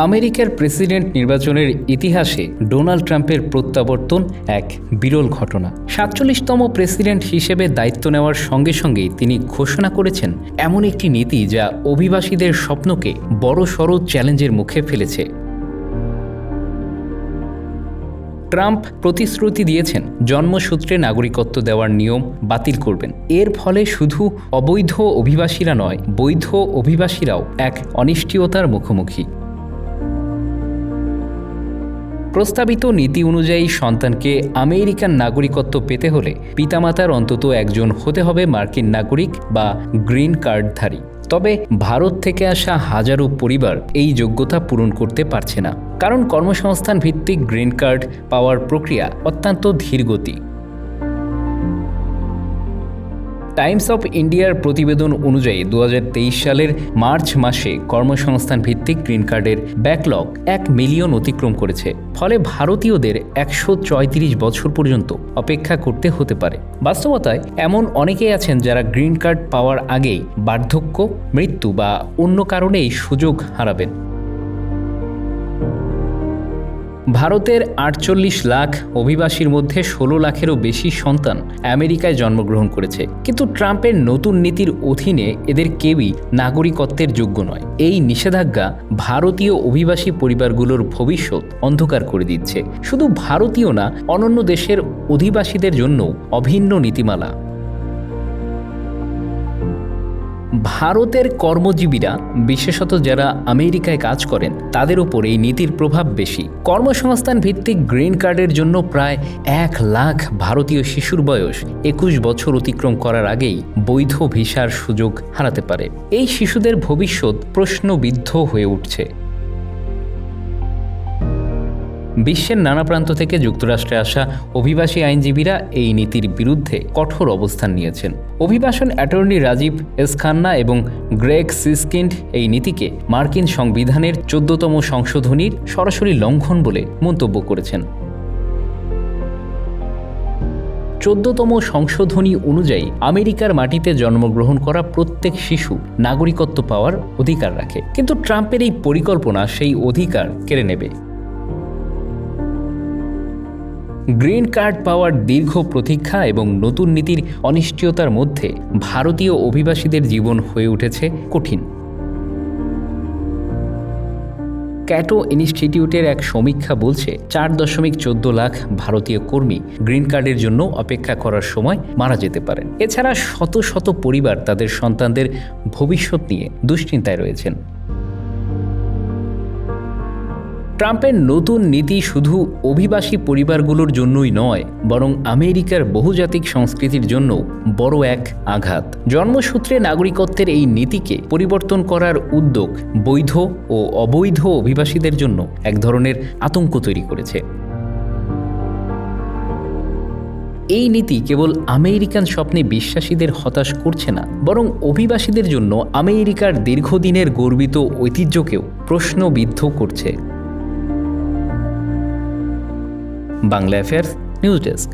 আমেরিকার প্রেসিডেন্ট নির্বাচনের ইতিহাসে ডোনাল্ড ট্রাম্পের প্রত্যাবর্তন এক বিরল ঘটনা। ৪৭তম প্রেসিডেন্ট হিসেবে দায়িত্ব নেওয়ার সঙ্গে সঙ্গেই তিনি ঘোষণা করেছেন এমন একটি নীতি যা অভিবাসীদের স্বপ্নকে বড়সড় চ্যালেঞ্জের মুখে ফেলেছে। ট্রাম্প প্রতিশ্রুতি দিয়েছেন জন্মসূত্রে নাগরিকত্ব দেওয়ার নিয়ম বাতিল করবেন। এর ফলে শুধু অবৈধ অভিবাসীরা নয়, বৈধ অভিবাসীরাও এক অনিশ্চয়তার মুখোমুখি। প্রস্তাবিত নীতি অনুযায়ী সন্তানকে আমেরিকান নাগরিকত্ব পেতে হলে পিতামাতার অন্তত একজন হতে হবে মার্কিন নাগরিক বা গ্রিন কার্ডধারী। তবে ভারত থেকে আসা হাজারো পরিবার এই যোগ্যতা পূরণ করতে পারছে না, কারণ কর্মসংস্থান ভিত্তিক গ্রিন কার্ড পাওয়ার প্রক্রিয়া অত্যন্ত ধীরগতি। টাইমস অফ ইন্ডিয়ার প্রতিবেদন অনুযায়ী ২০২৩ সালের মার্চ মাসে কর্মসংস্থান ভিত্তিক গ্রিন কার্ডের ব্যাকলগ ১ মিলিয়ন অতিক্রম করেছে। ফলে ভারতীয়দের ১৩৬ বছর পর্যন্ত অপেক্ষা করতে হতে পারে। বাস্তবতায় এমন অনেকেই আছেন যারা গ্রিন কার্ড পাওয়ার আগেই বার্ধক্য, মৃত্যু বা অন্য কারণেই সুযোগ হারাবেন। ভারতের ৪৮ লাখ অভিবাসীর মধ্যে ১৬ লাখেরও বেশি সন্তান আমেরিকায় জন্মগ্রহণ করেছে, কিন্তু ট্রাম্পের নতুন নীতির অধীনে এদের কেউই নাগরিকত্বের যোগ্য নয়। এই নিষেধাজ্ঞা ভারতীয় অভিবাসী পরিবারগুলোর ভবিষ্যৎ অন্ধকার করে দিচ্ছে। শুধু ভারতীয় না, অন্যান্য দেশের অধিবাসীদের জন্য অভিন্ন নীতিমালা। ভারতের কর্মজীবীরা, বিশেষত যারা আমেরিকায় কাজ করেন, তাদের উপর এই নীতির প্রভাব বেশি। কর্মসংস্থান ভিত্তিক গ্রিন কার্ডের জন্য প্রায় ১ লাখ ভারতীয় শিশুর বয়স ২১ বছর অতিক্রম করার আগেই বৈধ ভিসার সুযোগ হারাতে পারে। এই শিশুদের ভবিষ্যৎ প্রশ্নবিদ্ধ হয়ে উঠছে। বিশ্বের নানা প্রান্ত থেকে যুক্তরাষ্ট্রে আসা অভিবাসী আইনজীবীরা এই নীতির বিরুদ্ধে কঠোর অবস্থান নিয়েছেন। অভিবাসন অ্যাটর্নি রাজীব এস খান্না এবং গ্রেগ সিস্কিন্ড এই নীতিকে মার্কিন সংবিধানের ১৪তম সংশোধনীর সরাসরি লঙ্ঘন বলে মন্তব্য করেছেন। ১৪তম সংশোধনী অনুযায়ী আমেরিকার মাটিতে জন্মগ্রহণ করা প্রত্যেক শিশু নাগরিকত্ব পাওয়ার অধিকার রাখে, কিন্তু ট্রাম্পের এই পরিকল্পনা সেই অধিকার কেড়ে নেবে। গ্রিন কার্ড পাওয়ার দীর্ঘ প্রতীক্ষা এবং নতুন নীতির অনিশ্চয়তার মধ্যে ভারতীয় অভিবাসীদের জীবন হয়ে উঠেছে কঠিন। ক্যাটো ইনস্টিটিউটের এক সমীক্ষা বলছে ৪.১৪ লাখ ভারতীয় কর্মী গ্রিন কার্ডের জন্য অপেক্ষা করার সময় মারা যেতে পারেন। এছাড়া শত শত পরিবার তাদের সন্তানদের ভবিষ্যৎ নিয়ে দুশ্চিন্তায় রয়েছেন। ট্রাম্পের নতুন নীতি শুধু অভিবাসী পরিবারগুলোর জন্যই নয়, বরং আমেরিকার বহুজাতিক সংস্কৃতির জন্য বড় এক আঘাত। জন্মসূত্রে নাগরিকত্বের এই নীতিকে পরিবর্তন করার উদ্যোগ বৈধ ও অবৈধ অভিবাসীদের জন্য এক ধরনের আতঙ্ক তৈরি করেছে। এই নীতি কেবল আমেরিকান স্বপ্নে বিশ্বাসীদের হতাশ করছে না, বরং অভিবাসীদের জন্য আমেরিকার দীর্ঘদিনের গর্বিত ঐতিহ্যকেও প্রশ্নবিদ্ধ করছে। Bangla affairs news desk.